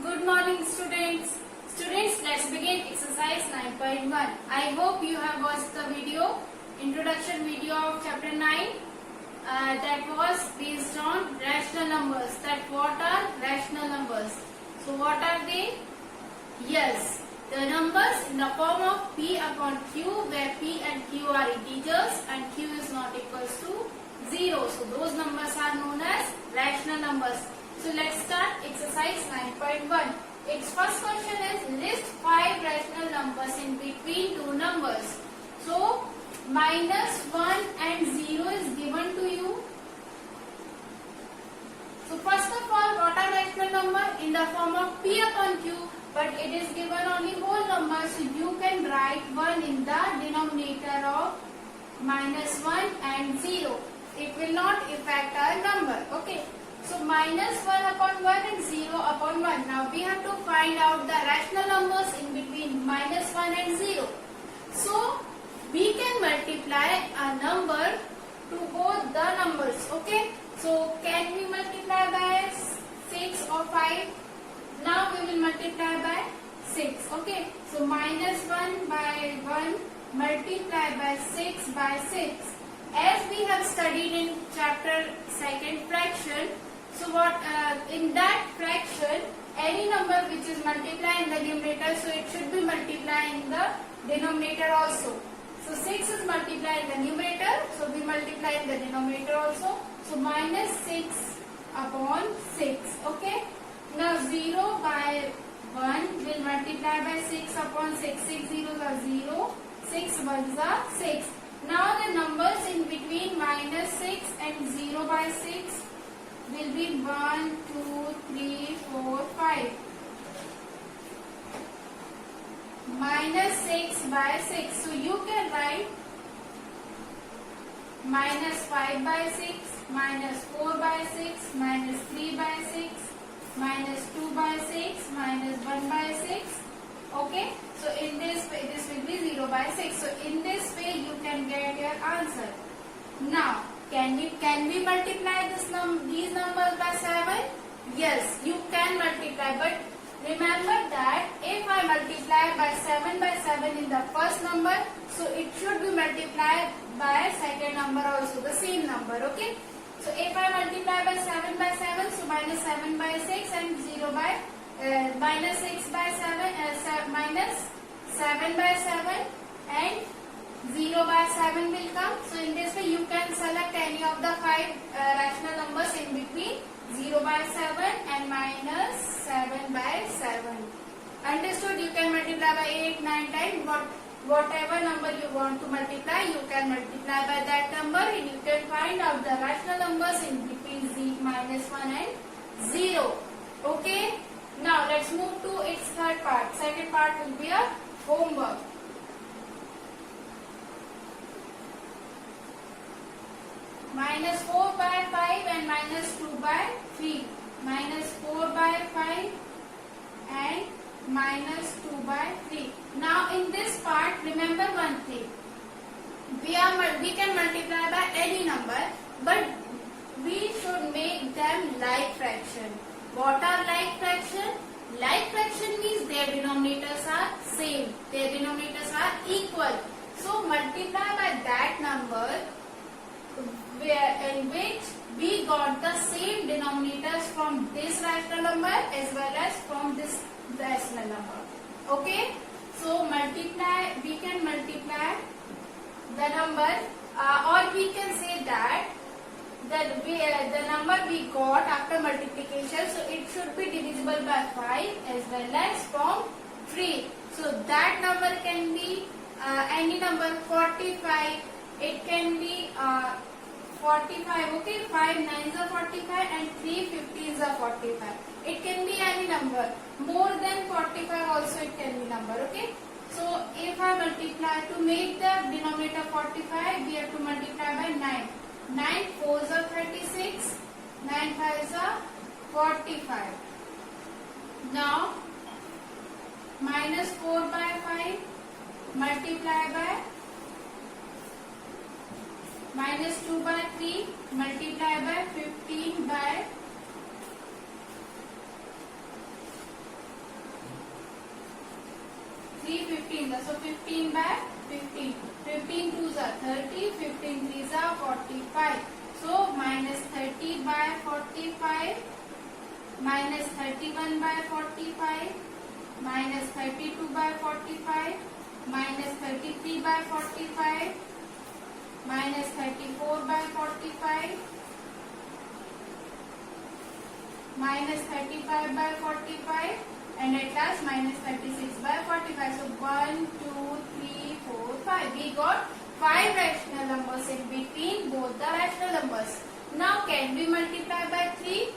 Good morning, students. Students, let's begin exercise 9.1. I hope you have watched the video, introduction video of chapter 9 that was based on rational numbers. That what are rational numbers? So what are they? Yes, the numbers in the form of P upon Q, where P and Q are integers and Q is not equals to 0. So those numbers are known as rational numbers. So let's start exercise 9.1. Its first question is list 5 rational numbers in between two numbers. So minus 1 and 0 is given to you. So first of all, what are rational number? In the form of P upon Q, but it is given only whole number. So you can write 1 in the denominator of minus 1 and 0. It will not affect our number. Okay. So minus 1 upon 1 and 0 upon 1. Now we have to find out the rational numbers in between minus 1 and 0. So we can multiply a number to both the numbers. Okay. So can we multiply by 6 or 5? Now we will multiply by 6. Okay. So minus 1 by 1 multiply by 6 by 6. As we have studied in chapter 2 fraction. So what in that fraction, any number which is multiplied in the numerator, so it should be multiplied in the denominator also. So 6 is multiplied in the numerator, so we multiply in the denominator also. So minus 6 upon 6. Okay. Now 0 by 1 will multiply by 6 upon 6. 6 zeros are 0. 6 ones are 6. Now the numbers in between minus 6 and 0 by 6 will be 1, 2, 3, 4, 5. Minus 6 by 6. So you can write minus 5 by 6, minus 4 by 6, minus 3 by 6, minus 2 by 6, minus 1 by 6. Okay. So in this way, this will be 0 by 6. So in this way you can get your answer. Now, can we multiply these numbers by 7? Yes, you can multiply, but remember that if I multiply by 7 in the first number, so it should be multiplied by second number also, the same number. Okay. So if I multiply by 7, so minus 7 by 6 and 0 by minus 6 by 7, minus 7 by 7 and 0 by 7 will come. So in this way you can select any of the 5 rational numbers in between 0 by 7 and minus 7 by 7. Understood? You can multiply by 8, 9, 10. Whatever number you want to multiply, you can multiply by that number and you can find out the rational numbers in between minus 1 and 0. Okay? Now let's move to its third part. Second part will be a homework. Minus 4 by 5 and minus 2 by 3. Minus 4 by 5 and minus 2 by 3. Now in this part, remember one thing. We can multiply by any number, but we should make them like fraction. What are like fraction? Like fraction means their denominators are same. Their denominators are equal. So multiply by that number in which we got the same denominators from this rational number as well as from this rational number. Okay. So we can multiply the number or we can say that the number we got after multiplication, so it should be divisible by 5 as well as from 3. So that number can be any number 45. It can be 45. Okay, 5 9s are 45 and 3 50s are 45. It can be any number. More than 45 also it can be number. Okay. So if I multiply to make the denominator 45, we have to multiply by 9. 9 4s are 36. 9 5s are 45. Now minus 4 by 5 multiply by minus 2 by 3 multiply by 15 by So 15 by 15. 15 2s are 30. 15 3s are 45. So minus 30 by 45. Minus 31 by 45. Minus 32 by 45. Minus 33 by 45. Minus 34 by 45. Minus 35 by 45. And at last minus 36 by 45. So 1, 2, 3, 4, 5. We got 5 rational numbers in between both the rational numbers. Now can we multiply by 3?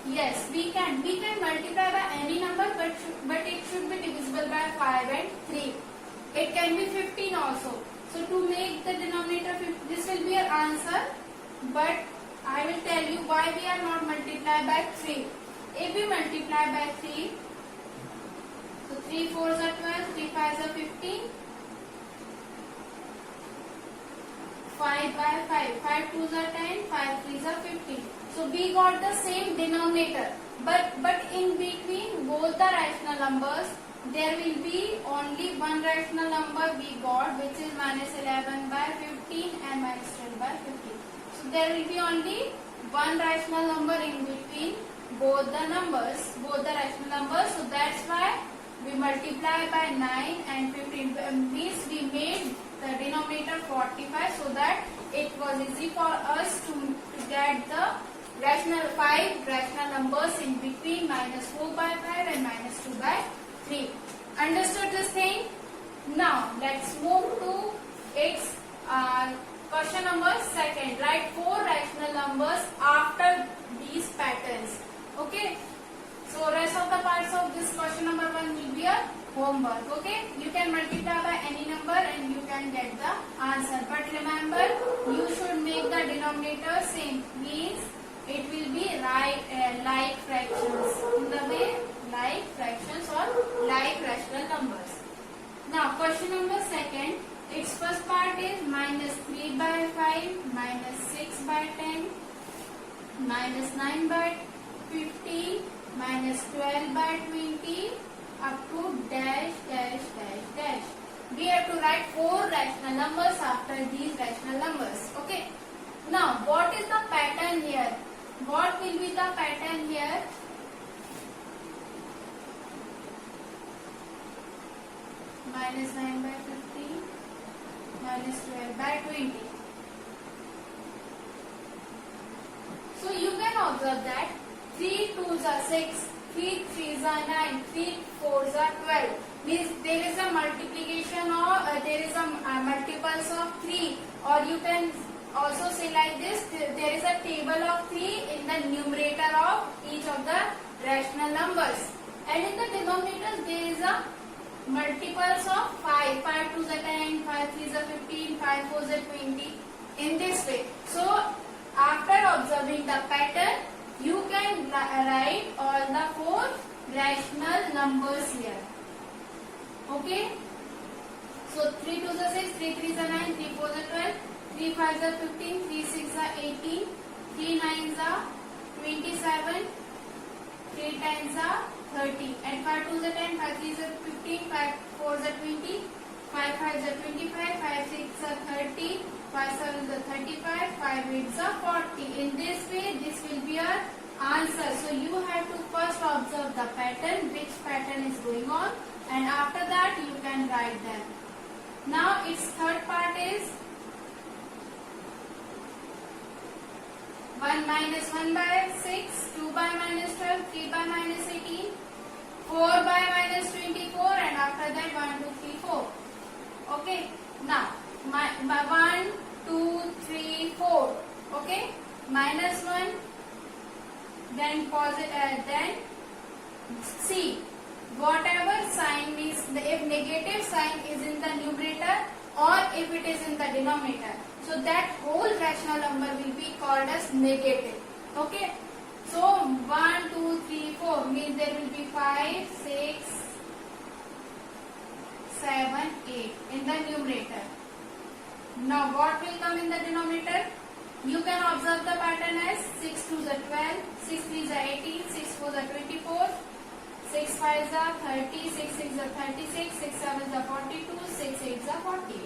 Yes, we can. We can multiply by any number, but it should be divisible by 5 and 3. It can be 15 also. So to make the denominator 15, this will be our answer. But I will tell you why we are not multiply by 3. If we multiply by 3, so 3 4s are 12, 3 5s are 15, 5 by 5, 5 2s are 10, 5 3s are 15. So we got the same denominator, but in between both the rational numbers, there will be only one rational number we got, which is minus 11 by 15 and minus 12 by 15. So there will be only one rational number in between both the numbers, both the rational numbers. So that's why we multiply by 9 and 15. Means we made the denominator 45 so that it was easy for us to get the rational 5 rational numbers in between minus 4 by 5 and minus 2 by 3. Understood this thing? Now let's move to its question number 2. Write 4 rational numbers after these patterns. Okay. So rest of the parts of this question number 1 will be a homework. Okay. You can multiply by any number and you can get the answer. But remember, you should make the denominator same. Means it will be like fractions. In the way like fractions or like rational numbers. Now question number 2. Its first part is minus 3 by 5, minus 6 by 10, minus 9 by 15, minus 12 by 20, up to dash, dash, dash, dash. We have to write 4 rational numbers after these rational numbers. Okay. Now, what is the pattern here? What will be the pattern here? Minus 9 by 15, minus 12 by 20. So you can observe that 3 2s are 6, 3 3s are 9, 3 4s are 12. Means there is a multiplication or there is a multiples of 3, or you can also say like this, there is a table of 3 in the numerator of each of the rational numbers, and in the denominator there is a multiples of 5, 5 2s are 10, 5 3s are 15, 5 4s are 20, in this way. So after observing the pattern, you can write all the 4 rational numbers here. Okay. So 3 2s are 6, 3 3s are 9, 3 4s are 12, 3 5s are 15, 3 6s are 18, 3 9s are 27, 3 10s are 30, and 5 2s are 10, 5 3s are 15, 5 4s are 20, 5 5s are 25, 5 6s are 30, 5 7s are 35, 5 8s are 40. In this way, this will be our answer. So you have to first observe the pattern, which pattern is going on, and after that you can write them. Now its third part is 1 minus 1 by 6, 2 by minus 12, 3 by minus 18, 4 by minus 24, and after that 1 2 3 4. Okay. Now 1 2 3 4. Okay. Minus 1, then positive, then see whatever sign means if negative sign is in the numerator or if it is in the denominator, so that whole rational number will be called as negative. Okay. So 1 2 3 4 means there will be 5 6 7 8 in the numerator. Now what will come in the denominator? You can observe the pattern as 6 2s are 12, 6 3s are 18, 6 4s are 24, 6 5 are 30, 6 6 are 36, 6 7 are 42, 6 8 are 48.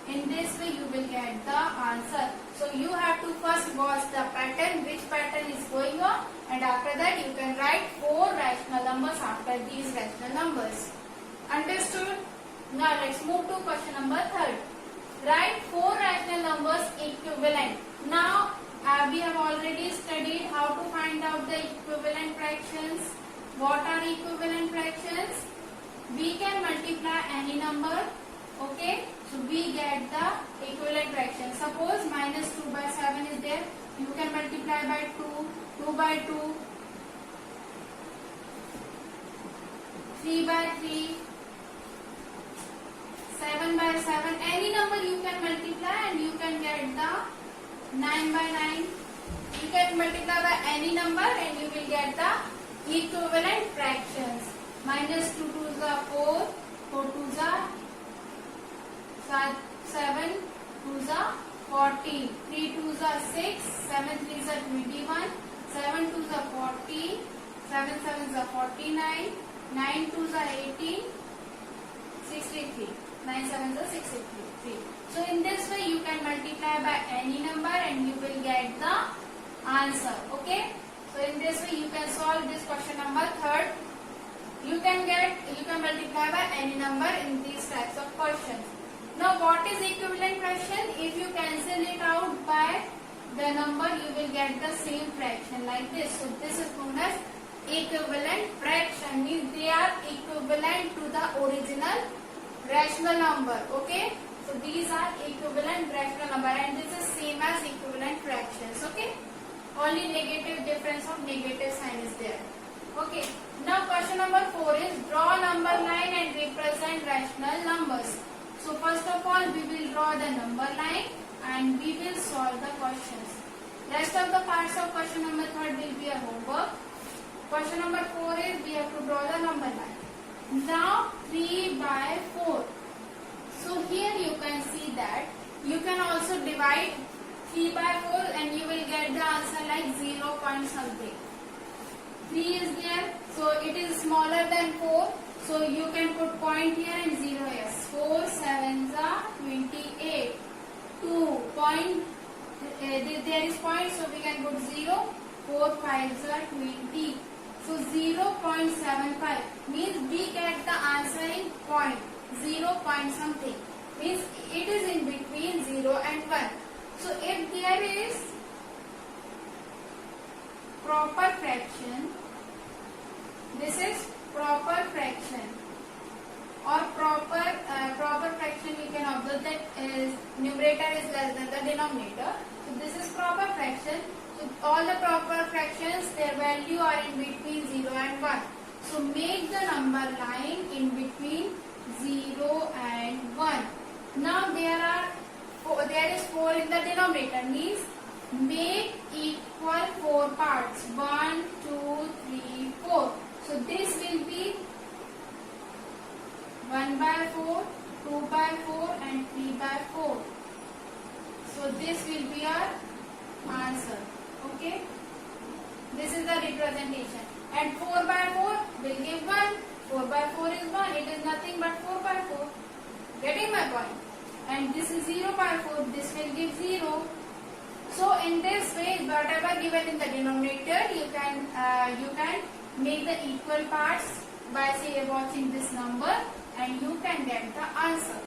In this way you will get the answer. So you have to first watch the pattern, which pattern is going on, and after that you can write 4 rational numbers after these rational numbers. Understood? Now let's move to question number 3. Write 4 rational numbers equivalent. Now we have already studied how to find out the equivalent fractions. What are equivalent fractions? We can multiply any number. Okay, so we get the equivalent fraction. Suppose minus 2 by 7 is there. You can multiply by 2, 2 by 2, 3 by 3, 7 by 7. Any number you can multiply and you can get the 9 by 9. You can multiply by any number and you will get the equivalent fractions. Minus 2 2s are 4, 4 2s are 7, 2s are 40, 3 2s are 6, 7 3s are 21, 7 2s are 40, 7 7s are 49, 9 2s are 18, 63, 9 7s are 63. So in this way you can multiply by any number and you will get the answer. Okay. So in this way you can solve this question number 3rd. You can multiply by any number in these types of questions. Now what is equivalent fraction? If you cancel it out by the number, you will get the same fraction like this. So this is known as equivalent fraction. Means they are equivalent to the original rational number. Okay. So these are equivalent rational number and this is same as equivalent fractions. Okay. Only negative difference of negative sign is there. Okay. Now question number 4 is draw number line and represent rational numbers. So first of all we will draw the number line and we will solve the questions. Rest of the parts of question number 3 will be a homework. Question number 4 is we have to draw the number line. Now 3 by 4. So here you can see that you can also divide 3 by 4 and you will get the answer like 0 point something. 3 is there, so it is smaller than 4. So you can put point here and 0 here. 4 7s are 28. 2 point, there is point, so we can put 0. 4 5s are 20. So 0.75 means we get the answer in point. 0 point something means it is in between 0 and 1. So if there is proper fraction, this is proper fraction or proper fraction, we can observe that numerator is less than the denominator. So this is proper fraction. So all the proper fractions, their value are in between 0 and 1. So make the number line in between 0 and 1. Now there is 4 in the denominator, means make equal 4 parts. 1, 2, 3, 4. So this will be 1 by 4, 2 by 4 and 3 by 4. So this will be our answer. Okay. This is the representation. And 4 by 4 will give 1. 4 by 4 is 1. It is nothing but 4 by 4. Getting my point? And this is 0 by 4. This will give 0. So in this way, whatever given in the denominator, you can make the equal parts by watching this number, and you can get the answer.